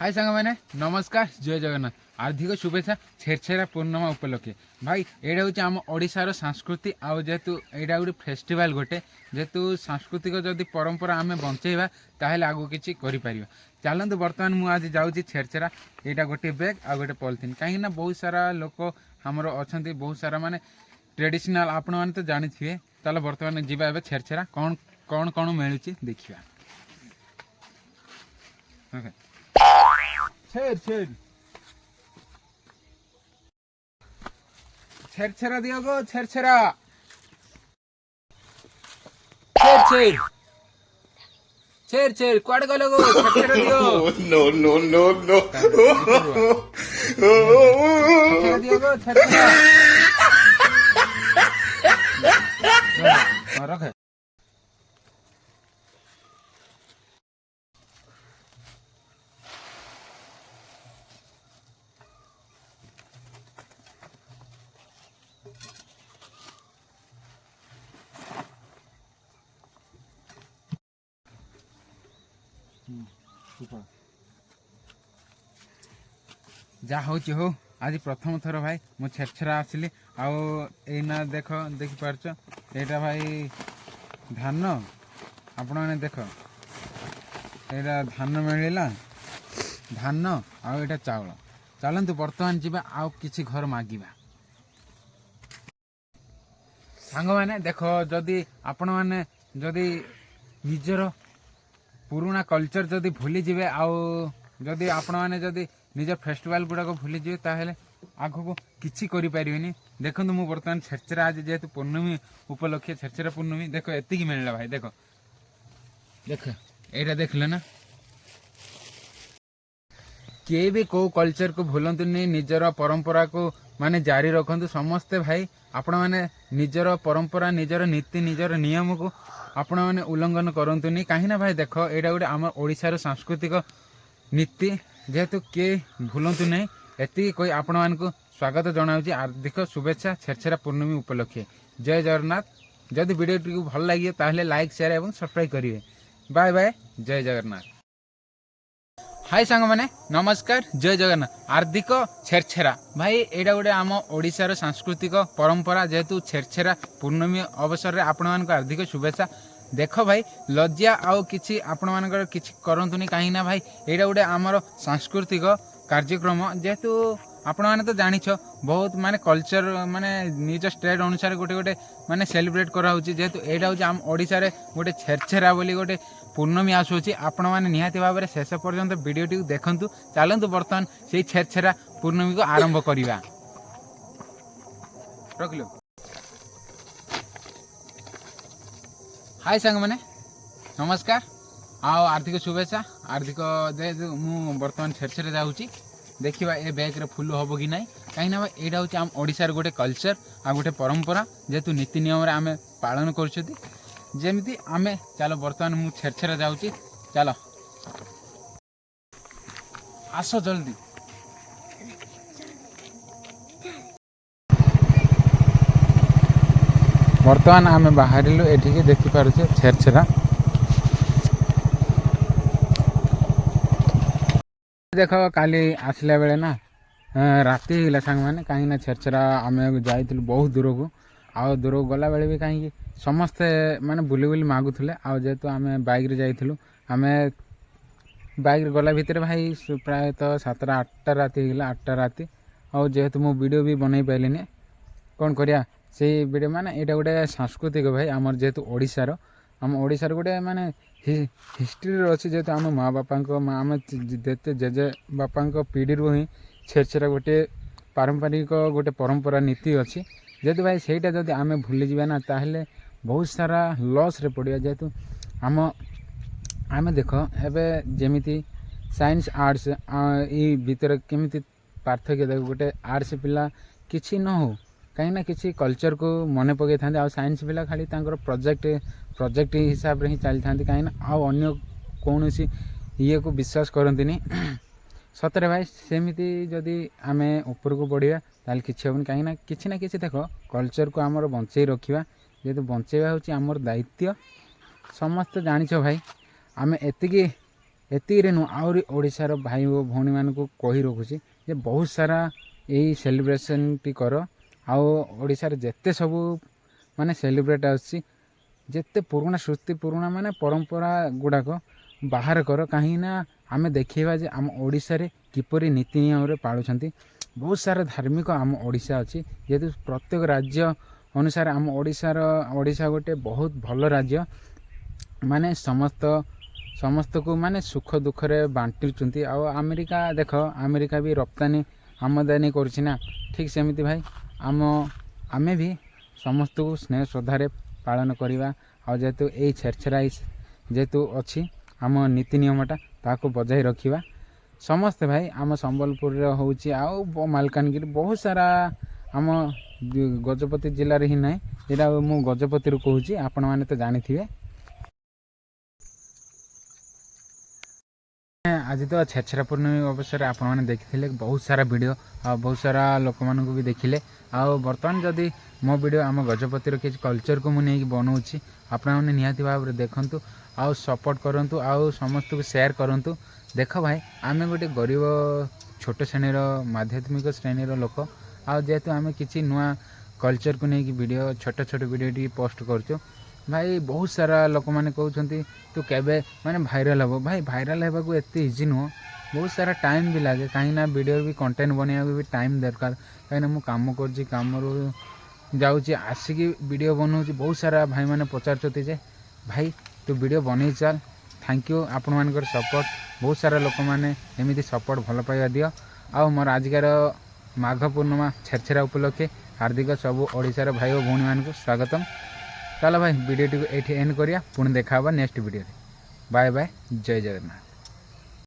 हाय सांग मैंने नमस्कार जय जगन्नाथ आर्थिक शुभेच्छा छेरछेरा पूर्णिमा उपलक्षे भाई एटा हूँ आम ओडिशार संस्कृति आउ जेहेतु एटा गोटे फेस्टिवल गोटे जेहेतु सांस्कृतिक जदि परंपरा आम बंचेबा ताहले आगु किछि करि परिबा। चलतु बर्तमान मुझे आज जाऊँगी छेरछेरा यहाँ गोटे बैग आ गोटे पॉलिथिन कहीं बहुत सारा लोक आमर अच्छा बहुत सारा माने ट्रेडिशनल आपण मैंने तो जानी थे। चलो बर्तमान जीवा ए छेरछेरा कौन कौन कौन मिलूँ देखा। छेर छेर छेरछेरा दियो गो छेरछेरा छेर छेर छेर छेर कुआडे गलो गो छेरछेरा दियो। No, no, no, no. Chherchhera दियो गो छेरछेरा रखे जा हो आज प्रथम थर भाई मु छेरछेरा आसली आईना देख देखिपार यहाँ भाई धान आपण मैंने देख यहाँ धान मिलला धान आटा चाउल। चलतु बर्तमान जी आउ किसी घर मागिबा सांग मैंने देख जदि आपण मैंने जदि निजर पुराना कल्चर जदि भूली जिवे जदि आपण मैंने जदि निज फेस्टिवल गुड़ाक भूली जिवे ताहले आगको किछि करि परिबेनी। देखंतु मु बर्तमान छेरछेरा आज जेहेतु पूर्णमी उपलक्षे छेरछेरा पूर्णमी देख एतिकी मिलला भाई देख देख एटा देखले ना किए भी को कल्चर को भूलतु नहीं निजर परंपरा को माने जारी रखंतु समस्ते भाई आपण मैंने निजर परंपरा निजर नीति निजर नियम को आपण मैंने उल्लंघन करंतु नहीं कहीं ना भाई देख एटा गोटे आम ओडिशार सांस्कृतिक नीति जेहेतु किए भूलतु नहीं एति कोई आपण मानक स्वागत जनाऊँगी हार्दिक शुभेच्छा छेरछेरा पूर्णमी उपलक्षे जय जगन्नाथ। जदि वीडियो भल लगे ताहले लाइक शेयर एवं सब्सक्राइब करेंगे। बाय बाय जय जगन्नाथ। हाय सांग मैंने नमस्कार जय जगन्नाथ हार्दिक छेरछेरा भाई एटा गोटे आम ओडिशार सांस्कृतिक परंपरा जेहेतु छेरछेरा पूर्णमी अवसर में आपण मानक हार्दिक शुभेच्छा। देख भाई लज्जा आउ किछि आपण मानकर किछि करंतुनी कहीं ना भाई एटा गोटे आमर सांस्कृतिक कार्यक्रम जेहेतु आपण माने तो जानिछ बहुत माने कल्चर माने निज स्टेट अनुसार गोटे गोटे माने सेलिब्रेट करा होची जेहेतु एटा होची आम ओडिसा रे गोटे छेरछेरा बोली गोटे पूर्णमी आसुची आपण माने निहाती भाव में शेष पर्यंत वीडियोटी देखंतु। चलंतु बर्तमान से छेरछेरा पूर्णमी को आरंभ करिबा। रखलो हाय सांग मैंने नमस्कार आओ आर्थिक शुभेच्छा आर्थिक मु बर्तमान छेरछेरा जाऊँगी देखा ए बैग रे फुल हम कि ना कहीं यहाँ हूँ आम ओडिशार गोटे कल्चर आ गोटे परंपरा जेहेतु नीति नियम आम पालन करमती आम चलो बर्तमान मु छेरछेरा जाऊँगी चलो आस जल्दी बर्तमान आम बाहर ये देखिपारे छेरछेरा देख काली आसला बेले ना राति होगा सांग मैंने कहीं छेरछेरा आम जाइलु बहुत दूर को आ दूर गला बेले भी कहीं समस्ते माने बुली बुली मागुले जेहेतु आम बाइक रे जाइलु आम बाइक रे गला भितर भाई प्रायतः 7-8 राति होगा 8 राति और जेहेतु मो वीडियो भी बनई पाइलिनी कौन करिया से वीडियो माने एटा गोटे सांस्कृतिक भाई आमर जेहेतु ओडिशार आम ओडिशार गोटे माने हिस्ट्री अच्छी जेहेतु आम माँ बापा आम जेते जेजे बापा पीढ़ी ही छेरछेरा गोटे पारंपरिक गोटे परंपरा नीति अच्छी जेहेतु भाई सहीटा जब आम भूली जावा ना ताहले बहुत सारा लॉस रे पड़िया जेहेतु आम आम देख एवं जमीती साइंस आर्ट्स ये भीतर केमिति पार्थक्य देख गोटे आर्ट्स पिला किसी न हो कहीं किसी कल्चर को मन पकई था आ साइंस पिला खाली प्रोजेक्ट हिसाब रे ही चली था कहीं अन्य कौन ये को विश्वास करती सतरे भाई सेमती जदि आम ऊपर को बढ़िया ताल किसी हेन कहीं किसी ना किसी देख कल्चर को आमर बंचई रखा जेहेतु बंचेवा हूँ आमर दायित्व समस्त जानिछ भाई आम एतिकी ଏତିକିରେ ନୁହଁ ଆହୁରି ଓଡ଼ିଶାର ଭାଇ ଓ ଭଉଣୀମାନଙ୍କୁ କହି ରଖୁଛି ଯେ ବହୁତ ସାରା ଏଇ ସେଲିବ୍ରେସନ୍ଟି କର। ଆଉ ଓଡ଼ିଶାରେ ଯେତେ ସବୁ ମାନେ ସେଲିବ୍ରେଟ୍ ଆସୁଛି ଯେତେ ପୁରୁଣା ସୃଷ୍ଟି ପୁରୁଣା ମାନେ ପରମ୍ପରା ଗୁଡ଼ାକ ବାହାର କର, କାହିଁକିନା ଆମେ ଦେଖେଇବା ଯେ ଆମ ଓଡ଼ିଶାରେ କିପରି ନୀତି ନିୟମରେ ପାଳୁଛନ୍ତି। ବହୁତ ସାରା ଧାର୍ମିକ ଆମ ଓଡ଼ିଶା ଅଛି, ଯେହେତୁ ପ୍ରତ୍ୟେକ ରାଜ୍ୟ ଅନୁସାରେ ଆମ ଓଡ଼ିଶା ଗୋଟେ ବହୁତ ଭଲ ରାଜ୍ୟ। ମାନେ ସମସ୍ତକୁ ମାନେ ସୁଖ ଦୁଃଖରେ ବାଣ୍ଟୁଛନ୍ତି। ଆଉ ଆମେରିକା ଦେଖ, ଆମେରିକା ବି ରପ୍ତାନି ଆମଦାନୀ କରୁଛି ନା, ଠିକ୍ ସେମିତି ଭାଇ ଆମେ ବି ସମସ୍ତଙ୍କୁ ସ୍ନେହ ଶ୍ରଦ୍ଧାରେ ପାଳନ କରିବା। ଆଉ ଯେହେତୁ ଏଇ ଛେରଛେରା ଯେହେତୁ ଅଛି ଆମ ନୀତି ନିୟମଟା, ତାହାକୁ ବଜାୟ ରଖିବା ସମସ୍ତେ ଭାଇ। ଆମ ସମ୍ବଲପୁରରେ ହେଉଛି ଆଉ ମାଲକାନଗିରି ବହୁତ ସାରା, ଆମ ଗଜପତି ଜିଲ୍ଲାରେ ହିଁ ନାହିଁ, ଏଇଟା ମୁଁ ଗଜପତିରୁ କହୁଛି, ଆପଣମାନେ ତ ଜାଣିଥିବେ। ଆଜି ତ ଛେରଛେରା ପୂର୍ଣ୍ଣମୀ ଅବସରରେ ଆପଣମାନେ ଦେଖିଥିଲେ ବହୁତ ସାରା ଭିଡ଼ିଓ, ଆଉ ବହୁତ ସାରା ଲୋକମାନଙ୍କୁ ବି ଦେଖିଲେ। ଆଉ ବର୍ତ୍ତମାନ ଯଦି ମୋ ଭିଡ଼ିଓ ଆମ ଗଜପତିର କିଛି କଲଚରକୁ ମୁଁ ନେଇକି ବନଉଛି, ଆପଣମାନେ ନିହାତି ଭାବରେ ଦେଖନ୍ତୁ ଆଉ ସପୋର୍ଟ କରନ୍ତୁ ଆଉ ସମସ୍ତଙ୍କୁ ସେୟାର କରନ୍ତୁ। ଦେଖ ଭାଇ, ଆମେ ଗୋଟେ ଗରିବ ଛୋଟ ଶ୍ରେଣୀର ମାଧ୍ୟମିକ ଶ୍ରେଣୀର ଲୋକ, ଆଉ ଯେହେତୁ ଆମେ କିଛି ନୂଆ କଲଚରକୁ ନେଇକି ଭିଡ଼ିଓ ଛୋଟ ଭିଡ଼ିଓ ଟିକେ ପୋଷ୍ଟ କରୁଛୁ ଭାଇ। ବହୁତ ସାରା ଲୋକମାନେ କହୁଛନ୍ତି ତୁ କେବେ ମାନେ ଭାଇରାଲ୍ ହେବ। ଭାଇ ଭାଇରାଲ୍ ହେବାକୁ ଏତେ ଇଜି ନୁହଁ, ବହୁତ ସାରା ଟାଇମ୍ ବି ଲାଗେ, କାହିଁକିନା ଭିଡ଼ିଓ ବି କଣ୍ଟେଣ୍ଟ ବନେଇବାକୁ ବି ଟାଇମ୍ ଦରକାର। କାହିଁକିନା ମୁଁ କାମ କରୁଛି, କାମରୁ ଯାଉଛି ଆସିକି ଭିଡ଼ିଓ ବନାଉଛି। ବହୁତ ସାରା ଭାଇମାନେ ପଚାରୁଛନ୍ତି ଯେ ଭାଇ ତୁ ଭିଡ଼ିଓ ବନେଇ ଚାଲ। ଥ୍ୟାଙ୍କ ୟୁ ଆପଣମାନଙ୍କର ସପୋର୍ଟ, ବହୁତ ସାରା ଲୋକମାନେ ଏମିତି ସପୋର୍ଟ ଭଲ ପାଇବା ଦିଅ। ଆଉ ମୋର ଆଜିକାର ମାଘ ପୂର୍ଣ୍ଣିମା ଛେରଛେରା ଉପଲକ୍ଷେ ହାର୍ଦ୍ଦିକ ସବୁ ଓଡ଼ିଶାର ଭାଇ ଓ ଭଉଣୀମାନଙ୍କୁ ସ୍ୱାଗତମ୍। ଚାଲ ଭାଇ ଭିଡ଼ିଓଟିକୁ ଏଇଠି ଏଣ୍ଡ କରିବା, ପୁଣି ଦେଖା ହେବା ନେକ୍ସଟ ଭିଡ଼ିଓରେ। ବାଏ ବାଏ, ଜୟ ଜଗନ୍ନାଥ।